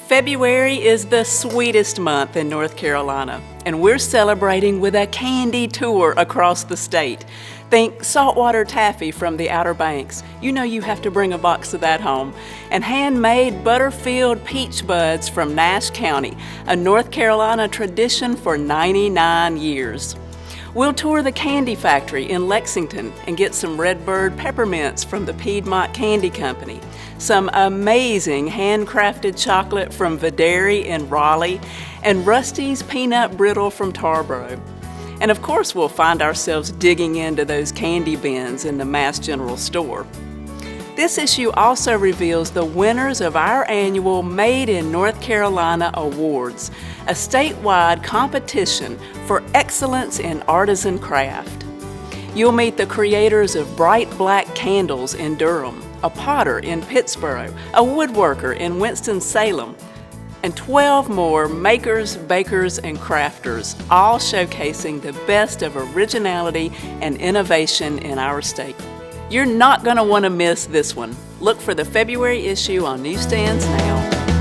February is the sweetest month in North Carolina, and we're celebrating with a candy tour across the state. Think saltwater taffy from the Outer Banks. You know you have to bring a box of that home. And handmade butter-filled peach buds from Nash County, a North Carolina tradition for 99 years. We'll tour the candy factory in Lexington and get some Redbird peppermints from the Piedmont Candy Company, some amazing handcrafted chocolate from Videri in Raleigh, and Rusty's peanut brittle from Tarboro. And of course we'll find ourselves digging into those candy bins in the Mass General Store. This issue also reveals the winners of our annual Made in North Carolina Awards, a statewide competition for excellence in artisan craft. You'll meet the creators of Bright Black Candles in Durham, a potter in Pittsburgh, a woodworker in Winston-Salem, and 12 more makers, bakers, and crafters, all showcasing the best of originality and innovation in our state. You're not going to want to miss this one. Look for the February issue on Newsstands now.